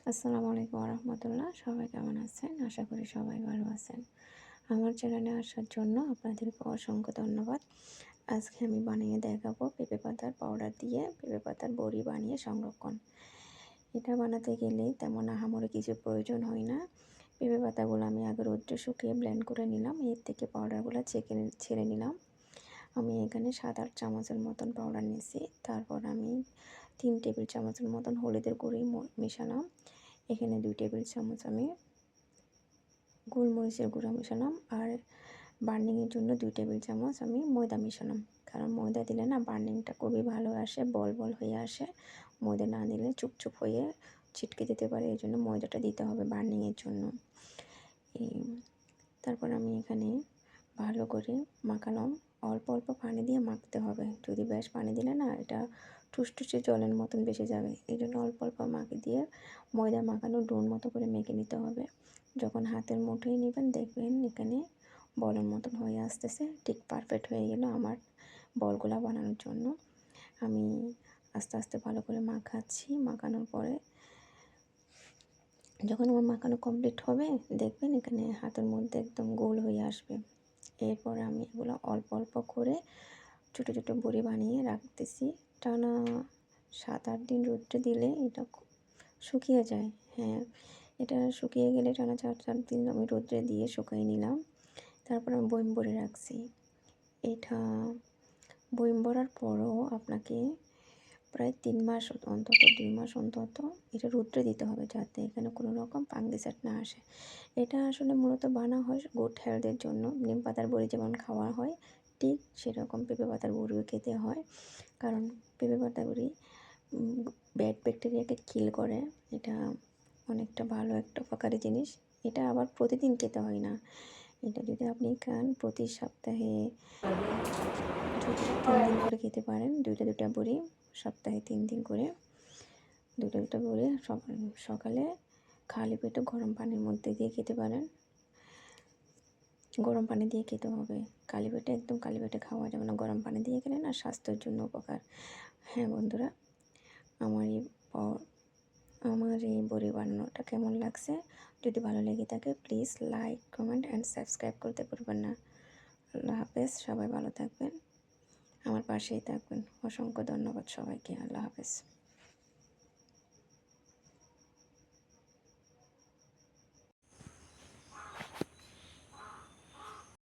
আসসালামু আলাইকুম রহমতুল্লাহ। সবাই কেমন আছেন? আশা করি সবাই ভালো আছেন। আমার চ্যানেলে আসার জন্য আপনাদেরকে অসংখ্য ধন্যবাদ। আজকে আমি বানিয়ে দেখাবো পেঁপে পাতার পাউডার দিয়ে পেঁপে পাতার বড়ি বানিয়ে সংরক্ষণ। এটা বানাতে গেলে তেমন আহামরি কিছু প্রয়োজন হয় না। পেঁপে পাতাগুলো আমি আগে রোদ্রে শুকিয়ে ব্লেন্ড করে নিলাম। এর থেকে পাউডারগুলো ছেড়ে নিলাম। আমি এখানে 7-8 চামচের মতন পাউডার নিয়েছি। তারপর আমি 3 টেবিল চামচের মতন হলুদের গুঁড়ি মেশালাম। এখানে 2 টেবিল চামচ আমি গোলমরিচের গুঁড়া মেশালাম। আর বার্নিংয়ের জন্য 2 টেবিল চামচ আমি ময়দা মেশালাম। কারণ ময়দা দিলে না বার্নিংটা খুবই ভালো আসে, বল বল হয়ে আসে। ময়দা না দিলে চুপচুপ হয়ে ছিটকে যেতে পারে, এই জন্য ময়দাটা দিতে হবে বার্নিংয়ের জন্য। তারপর আমি এখানে ভালো করে মাখালাম। অল্প অল্প পানি দিয়ে মাখতে হবে। যদি বেশ পানি দিলে না এটা টুসটুসে জলের মতন বেশি যাবে। এই জন্য অল্প অল্প মাখি দিয়ে ময়দা মাখানো ডোর মতো করে মেখে নিতে হবে। যখন হাতের মুঠোয় নেবেন দেখবেন এখানে বলের মতন হয়ে আসতেছে। ঠিক পারফেক্ট হয়ে গেল আমার বলগুলা বানানোর জন্য। আমি আস্তে আস্তে ভালো করে মাখাচ্ছি। মাখানোর পরে যখন আমার মাখানো কমপ্লিট হবে দেখবেন এখানে হাতের মধ্যে একদম গোল হয়ে আসবে। এরপর আমি এগুলো অল্প অল্প করে ছোটো ছোটো বড়ি বানিয়ে রাখতেছি। টানা 7-8 দিন রোদ্রে দিলে এটা শুকিয়ে যায়। হ্যাঁ, এটা শুকিয়ে গেলে টানা 4-4 দিন আমি রোদ্রে দিয়ে শুকিয়ে নিলাম। তারপর আমি বয়ম ভরে রাখছি। এটা বয়ম ভরার পরও আপনাকে প্রায় 3 মাস অন্তত 2 মাস অন্তত এটা রোদ্রে দিতে হবে, যাতে এখানে কোনো রকম ফাঙ্গিসাইড না আসে। এটা আসলে মূলত বানা হয় গুড হেলথের জন্য। নিম পাতার বড়ি যেমন খাওয়া হয় ঠিক সেরকম পেঁপে পাতার বড়িও খেতে হয়। কারণ পেঁপে পাতার বড়ি ব্যাড ব্যাকটেরিয়াকে কিল করে। এটা অনেকটা ভালো একটা উপকারী জিনিস। এটা আবার প্রতিদিন খেতে হয় না। এটা যদি আপনি খান প্রতি সপ্তাহে যদি 3 দিন করে খেতে পারেন, 2টা বড়ি সপ্তাহে 3 দিন করে 2টা বড়ি সকালে খালি পেটে গরম পানির মধ্যে দিয়ে খেতে পারেন। গরম পানি দিয়ে খেতে হবে। খালি পেটে একদম খালি পেটে খাওয়া যাবে না। গরম পানি দিয়ে খেলে না স্বাস্থ্যের জন্য উপকার। হ্যাঁ বন্ধুরা, আমার এই বড়ি বানানোটা কেমন লাগছে? যদি ভালো লেগে থাকে please like, comment and subscribe করতে ভুলবেন না। আল্লাহ হাফেজ। সবাই ভালো থাকবেন, আমার পাশেই থাকবেন। অসংখ্য ধন্যবাদ সবাইকে। আল্লাহ হাফেজ।